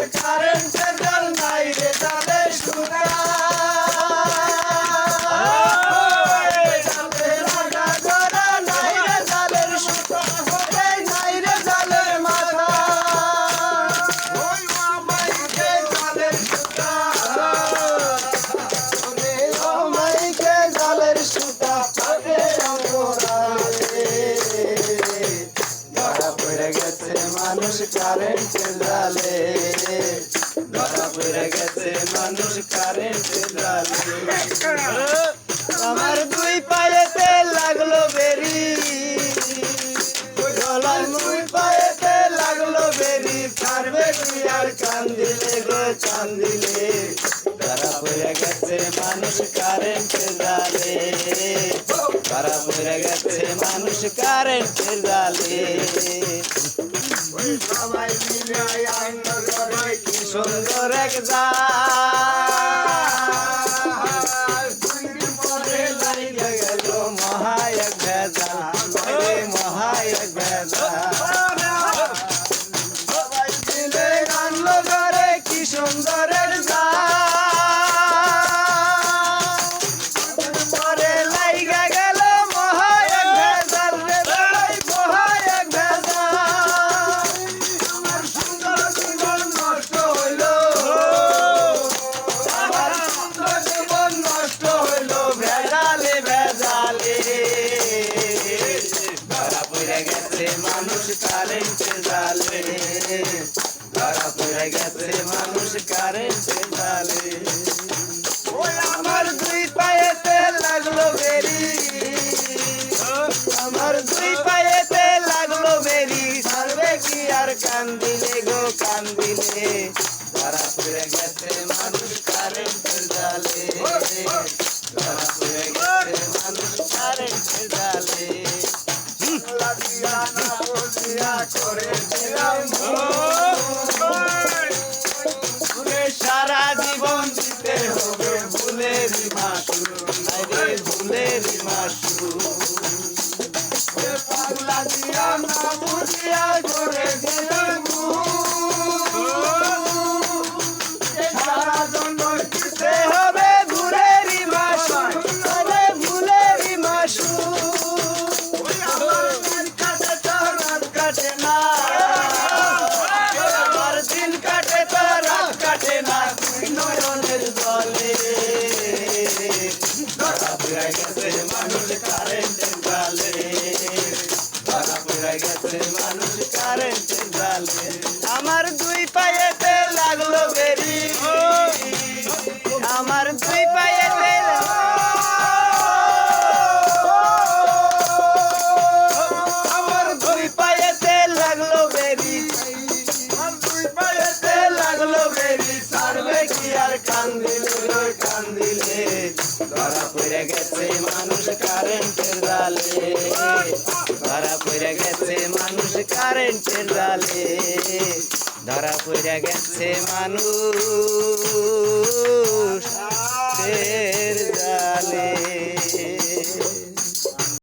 আর কারেন্টের জাল নাই রে জালের সুতা জালের আগা গোড়া নাই রে জালের সুতা নাই রে জালের মাথা ওই মামাইকে জালের সুতা ও মাইকে জালের সুতা পাবে অপরাধে ধরা পড়ে গেছে মানুষ কারেন্টের জালে ধরা পড়ে গেছে মানুষ কারেন্টের জালে আমার দুই পায়েতে লাগলো বেরি গলার দুই পায়েতে লাগলো বেরি ছাড়বে কি আর কান্দিলে গো কান্দিলে ধরা পড়ে গেছে মানুষ কারেন্টের জালে ধরা পড়ে গেছে মানুষ কারেন্টের জালে সবাই মিলে আনন্দ করে কি সুন্দর এক জাল পরে লাইগে গেল মহা এক ভেজাল মহা এক ভেজাল সবাই মিলে আনন্দ করে কি সুন্দর এক জাল পরে লাইগে গেল মহা এক ভেজাল রে ভাই মহা এক ভেজাল আমার সুন্দর জীবন নষ্ট হইল আমার সুন্দর জীবন নষ্ট হইল ভেজালে ভেজালে ধরা পড়ে গেছে মানুষ কারেন্টের জালে ধরা পড়ে গেছে মানুষ কারেন্টের জালে ওই আমার দুই পায়েতে লাগলো বেরি আমার দুই পায়েতে লাগলো বেরি ছাড়বে কি আর কান্দিলে গো কান্দিলে ধরা পড়ে গেছে মানুষ কারেন্টের জালে ধরা পড়ে গেছে মানুষ কারেন্টের জালে লাগিয়া না বলিয়া করে দিলাম ভুলে সারা জীবন দিতে হবে ভুলেরই মাসু আরে ভুলেরই মাসু পাগলা দিয়া না বুঝিয়া করে দিলাম সারা জন্য দিতে হবে ভুলেরই মাসু আরে ভুলেরই মাসু আমার দিন কাটে তো রাত কাটে না আমার দিন কাটে তো রাত কাটে না তুই নয়নের জলে ধরা পড়ে গেছে মানুষ কারেন্টের জালে ধরা পড়ে গেছে মানুষ কারেন্টের জালে আমার দুই পায়েতে লাগলো বেরি আমার দুই পায়েতে আমার দুই পায়েতে লাগলো বেরি আমার দুই পায়েতে লাগলো বেরি ছাড়বে কি আর কান্দিলে কান্দিলে ধরা পড়ে গেছে মানুষ কারেন্টের জালে ধরা পড়ে গেছে মানুষ কারেন্টের জালে ধরা পড়ে গেছে মানুষ